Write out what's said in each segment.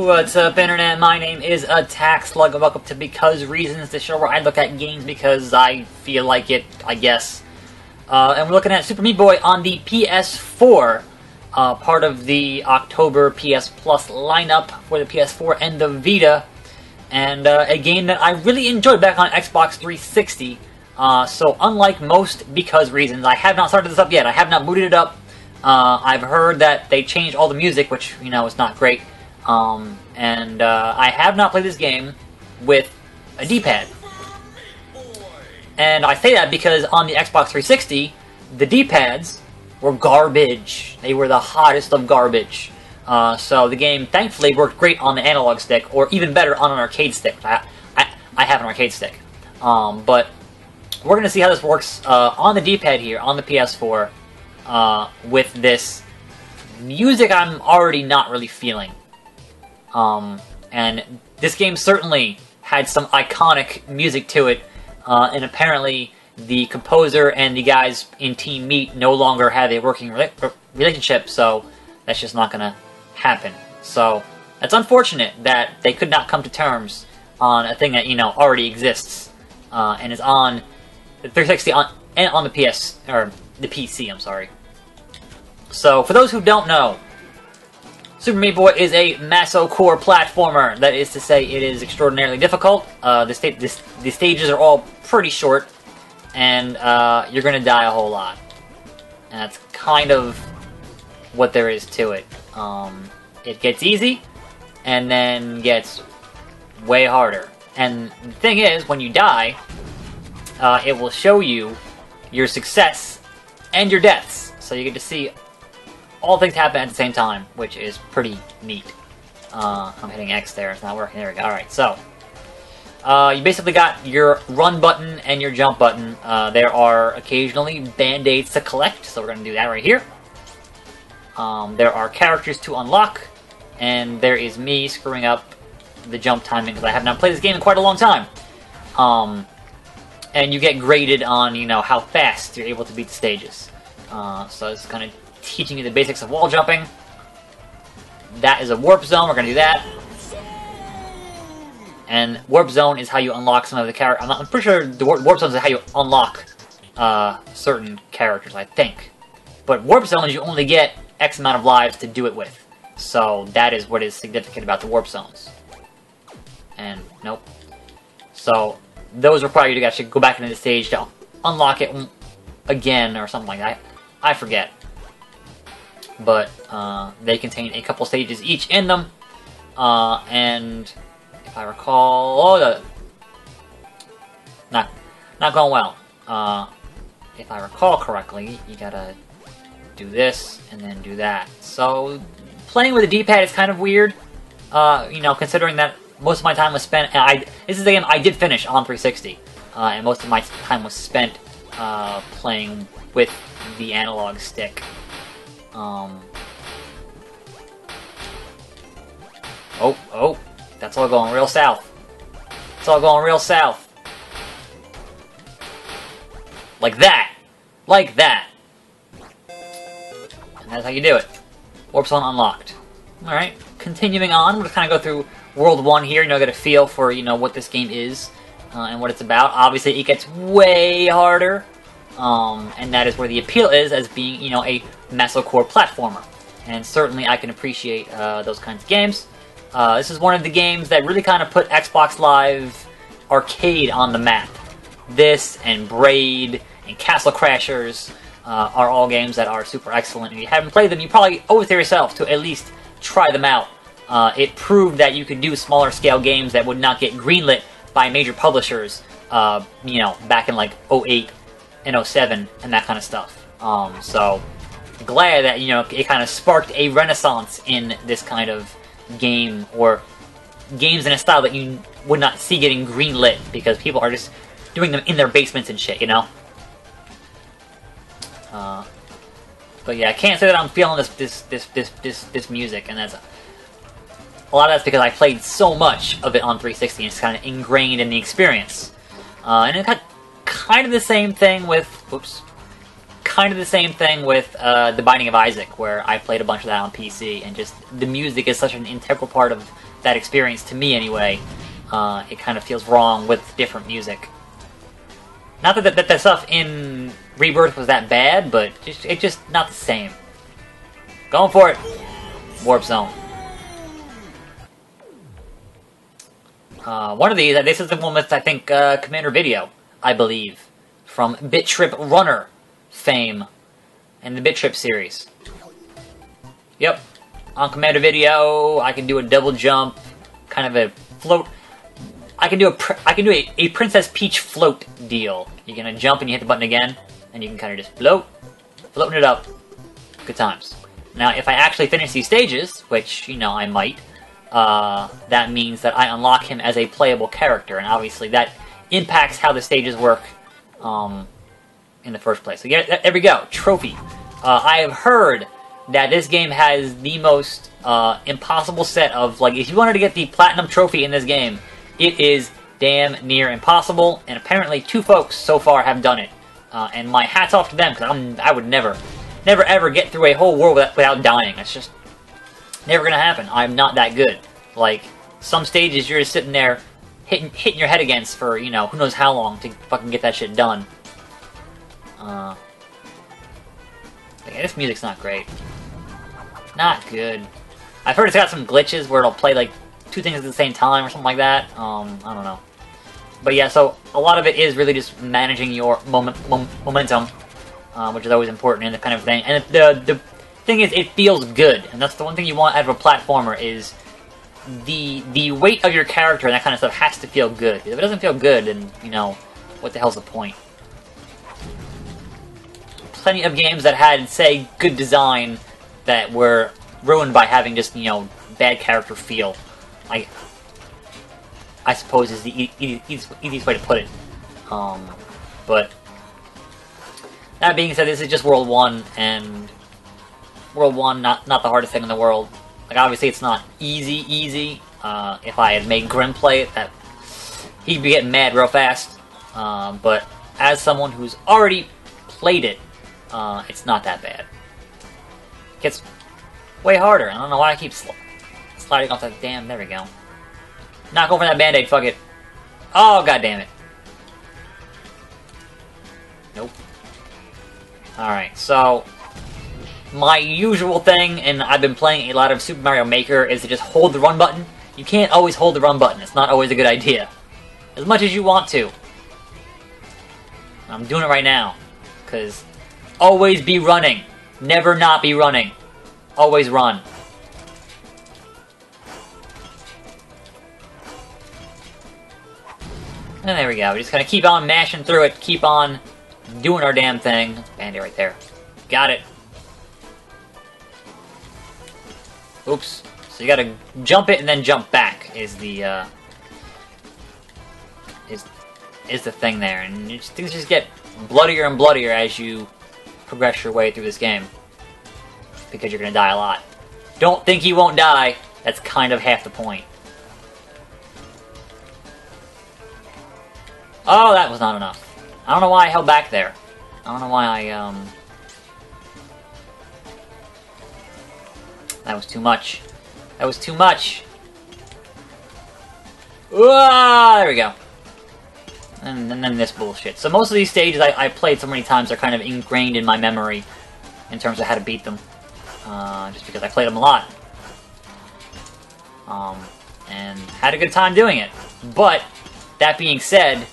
What's up, Internet? My name is Attack Slug, and welcome to Because Reasons, the show where I look at games because I feel like it, I guess. And we're looking at Super Meat Boy on the PS4, part of the October PS Plus lineup for the PS4 and the Vita, and a game that I really enjoyed back on Xbox 360. So unlike most Because Reasons, I have not started this up yet. I have not booted it up. I've heard that they changed all the music, which, you know, is not great. I have not played this game with a D-pad. And I say that because on the Xbox 360, the D-pads were garbage. They were the hottest of garbage. So the game, thankfully, worked great on the analog stick, or even better on an arcade stick. I have an arcade stick. But we're going to see how this works on the D-pad here, on the PS4, with this music I'm already not really feeling. And this game certainly had some iconic music to it, and apparently the composer and the guys in Team Meat no longer have a working relationship, so that's just not gonna happen. So, it's unfortunate that they could not come to terms on a thing that, you know, already exists, and is on the 360 and on the PS, or the PC, I'm sorry. So, for those who don't know, Super Meat Boy is a maso-core platformer. That is to say, it is extraordinarily difficult. The stages are all pretty short, and you're going to die a whole lot. And that's kind of what there is to it. It gets easy, and then gets way harder. And the thing is, when you die, it will show you your success and your deaths. So you get to see all things happen at the same time, which is pretty neat. I'm hitting X there, it's not working. There we go. Alright, so you basically got your run button and your jump button. There are occasionally band-aids to collect, so we're going to do that right here. There are characters to unlock, and there is me screwing up the jump timing because I have not played this game in quite a long time. And you get graded on, you know, how fast you're able to beat the stages. So it's kind of teaching you the basics of wall jumping. That is a warp zone. We're going to do that. And warp zone is how you unlock some of the characters. I'm pretty sure the warp zones is how you unlock certain characters, I think. But warp zones, you only get X amount of lives to do it with. So that is what is significant about the warp zones. And nope. So those require you to actually go back into the stage to unlock it again or something like that. I forget. But they contain a couple stages each in them, and if I recall, not going well. If I recall correctly, you gotta do this and then do that. So playing with a D-pad is kind of weird, you know, considering that most of my time was spent. This is a game I did finish on 360, and most of my time was spent playing with the analog stick. Oh, that's all going real south. It's all going real south. Like that. Like that. And that's how you do it. Warp zone unlocked. Alright, continuing on, we'll just kind of go through World 1 here, you know, get a feel for, you know, what this game is, and what it's about. Obviously, it gets way harder. And that is where the appeal is, as being, you know, a maso-core platformer. And certainly I can appreciate those kinds of games. This is one of the games that really kind of put Xbox Live Arcade on the map. This and Braid and Castle Crashers are all games that are super excellent. If you haven't played them, you probably owe it to yourself to at least try them out. It proved that you could do smaller scale games that would not get greenlit by major publishers, you know, back in like 08 and 07 and that kind of stuff. So glad that, you know, it kind of sparked a renaissance in this kind of game, or games in a style that you would not see getting greenlit because people are just doing them in their basements and shit, you know. But yeah, I can't say that I'm feeling this music, and that's a lot of that's because I played so much of it on 360 and it's kind of ingrained in the experience. And it got kind of the same thing with, The Binding of Isaac, where I played a bunch of that on PC, and just the music is such an integral part of that experience to me anyway. It kind of feels wrong with different music. Not that the stuff in Rebirth was that bad, but it's just not the same. Going for it. Warp Zone. One of these, this is the one with, I think, Commander Video, I believe, from Bit Trip Runner fame, and the Bit Trip series. Yep. On Commander Video, I can do a double jump, kind of a float. I can do a Princess Peach float deal. You're gonna jump and you hit the button again, and you can kind of just floating it up. Good times. Now, if I actually finish these stages, which, you know, I might, that means that I unlock him as a playable character, and obviously that impacts how the stages work in the first place. So yeah, there we go, trophy. I have heard that this game has the most impossible set of, like, if you wanted to get the platinum trophy in this game, it is damn near impossible, and apparently 2 folks so far have done it. And my hat's off to them, because I would never ever get through a whole world without dying. It's just never gonna happen. I'm not that good. Like, some stages you're just sitting there hitting your head against for, you know, who knows how long to fucking get that shit done. Yeah, this music's not great. Not good. I've heard it's got some glitches where it'll play like 2 things at the same time or something like that. I don't know. But yeah, so a lot of it is really just managing your momentum, which is always important in the kind of thing. And the thing is, it feels good, and that's the one thing you want out of a platformer is the weight of your character and that kind of stuff has to feel good. If it doesn't feel good, then, you know, what the hell's the point? Plenty of games that had, say, good design that were ruined by having just, you know, bad character feel. I suppose is the easiest way to put it. But that being said, this is just World 1, and World 1 not the hardest thing in the world. Like, obviously it's not easy. If I had made Grim play it, that he'd be getting mad real fast. But as someone who's already played it, it's not that bad. It gets way harder. I don't know why I keep sliding off that damn... There we go. Not going for that Band-Aid, fuck it. Oh, god damn it. Nope. Alright, so... my usual thing, and I've been playing a lot of Super Mario Maker, is to just hold the run button. You can't always hold the run button. It's not always a good idea. As much as you want to. I'm doing it right now. Because always be running. Never not be running. Always run. And there we go. We just kind of keep on mashing through it. Keep on doing our damn thing. Band-Aid right there. Got it. Oops. So you gotta jump it and then jump back is the is the thing there, and things just get bloodier and bloodier as you progress your way through this game because you're gonna die a lot. Don't think you won't die. That's kind of half the point. Oh, that was not enough. I don't know why I held back there. I don't know why I that was too much. That was too much. Ah, there we go. And then this bullshit. So most of these stages I played so many times are kind of ingrained in my memory in terms of how to beat them. Just because I played them a lot. And had a good time doing it. But, that being said,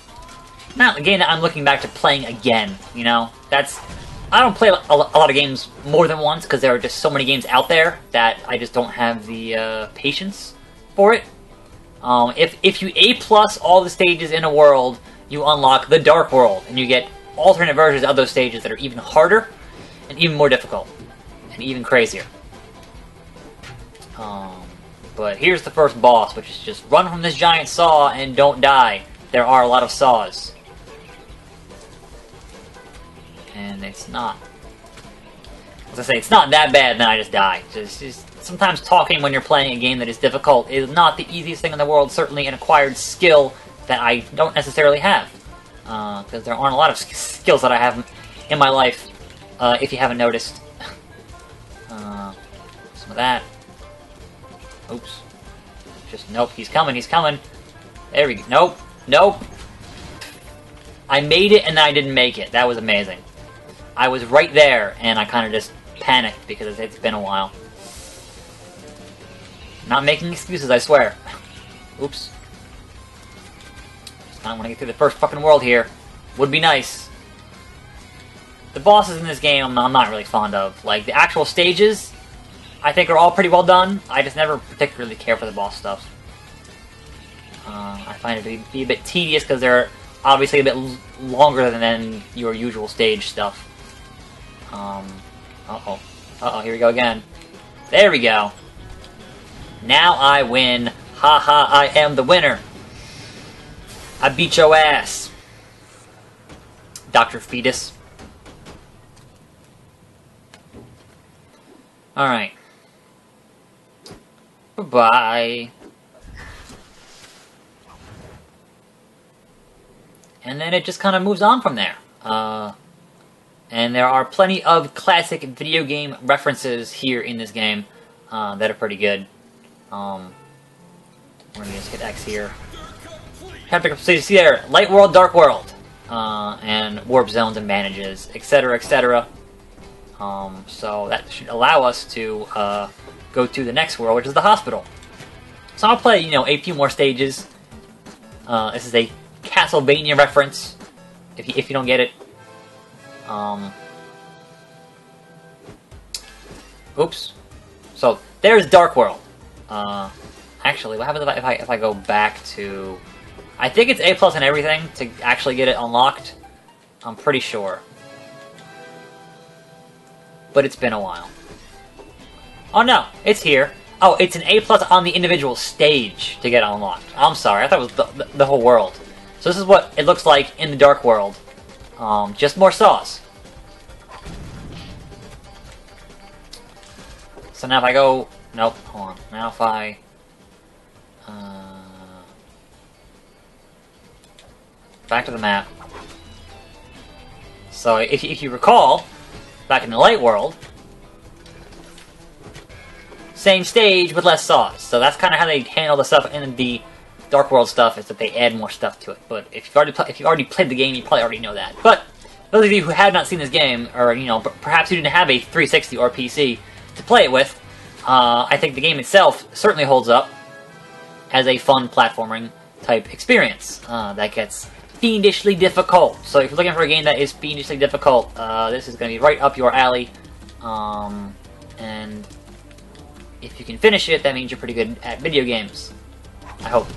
not a game that I'm looking back to playing again, you know? I don't play a lot of games more than once because there are just so many games out there that I just don't have the patience for it. If you A+ all the stages in a world, you unlock the Dark World, and you get alternate versions of those stages that are even harder, and even more difficult, and even crazier. But here's the first boss, which is just run from this giant saw and don't die. There are a lot of saws. And it's not... As I say, it's not that bad, then I just die. Just sometimes talking when you're playing a game that is difficult is not the easiest thing in the world, certainly an acquired skill that I don't necessarily have. Because there aren't a lot of skills that I have in my life, if you haven't noticed. Some of that. Oops. Just, nope, he's coming, he's coming. There we go. Nope, nope. I made it and then I didn't make it. That was amazing. I was right there and I kind of just panicked because it's been a while. Not making excuses, I swear. Oops. Just kind of want to get through the first fucking world here. Would be nice. The bosses in this game I'm not really fond of. Like, the actual stages, I think are all pretty well done. I just never particularly care for the boss stuff. I find it to be a bit tedious because they're obviously a bit longer than your usual stage stuff. Uh-oh. Uh-oh, here we go again. There we go. Now I win. Haha, I am the winner. I beat your ass. Dr. Fetus. Alright. Bye-bye. And then it just kind of moves on from there. And there are plenty of classic video game references here in this game that are pretty good. We're gonna just hit X here. So you see there, Light World, Dark World, and Warp Zones and Bandages, etc., etc. So that should allow us to go to the next world, which is the hospital. So I'll play, you know, a few more stages. This is a Castlevania reference, if you don't get it. Oops. So there's Dark World. Actually, what happens if I go back to? I think it's A+ and everything to actually get it unlocked. I'm pretty sure, but it's been a while. Oh no, it's here. Oh, it's an A+ on the individual stage to get unlocked. I'm sorry, I thought it was the whole world. So this is what it looks like in the Dark World. Just more sauce. So now if I go... Nope, hold on. Now if I... back to the map. So if you recall, back in the Light World, same stage with less sauce. So that's kind of how they handle the stuff in the Dark World stuff, is that they add more stuff to it. But if you've already played the game, you probably already know that. But those of you who have not seen this game, or you know, perhaps you didn't have a 360 or PC to play it with, I think the game itself certainly holds up as a fun platforming type experience that gets fiendishly difficult. So if you're looking for a game that is fiendishly difficult, this is going to be right up your alley. And if you can finish it, that means you're pretty good at video games. I hope.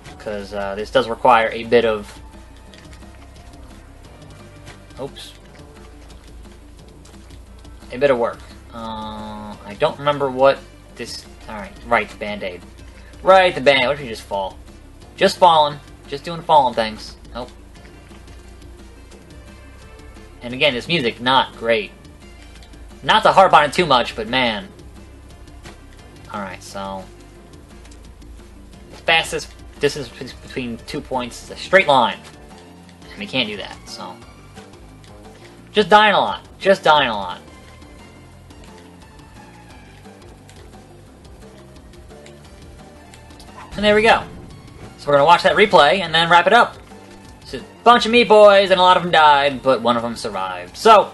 Because this does require a bit of... Oops. A bit of work. I don't remember what this... Alright, right, the Band-Aid. Right, the Band-Aid. What if you just fall? Just falling. Just doing falling things. Nope. And again, this music, not great. Not to harp on it too much, but man. Alright, so... the fastest distance between 2 points is a straight line. And we can't do that, so... just dying a lot. Just dying a lot. And there we go. So we're going to watch that replay and then wrap it up. It's a bunch of Meat Boys and a lot of them died, but one of them survived. So,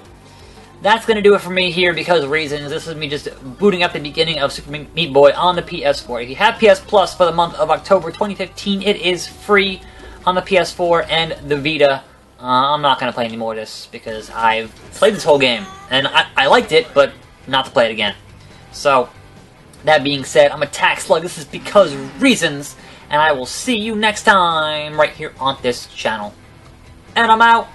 that's going to do it for me here because of reasons. This is me just booting up the beginning of Super Meat Boy on the PS4. If you have PS Plus for the month of October 2015, it is free on the PS4 and the Vita. I'm not going to play any more of this because I've played this whole game. And I liked it, but not to play it again. So, that being said, I'm a Tax Slug. This is because reasons. And I will see you next time right here on this channel. And I'm out.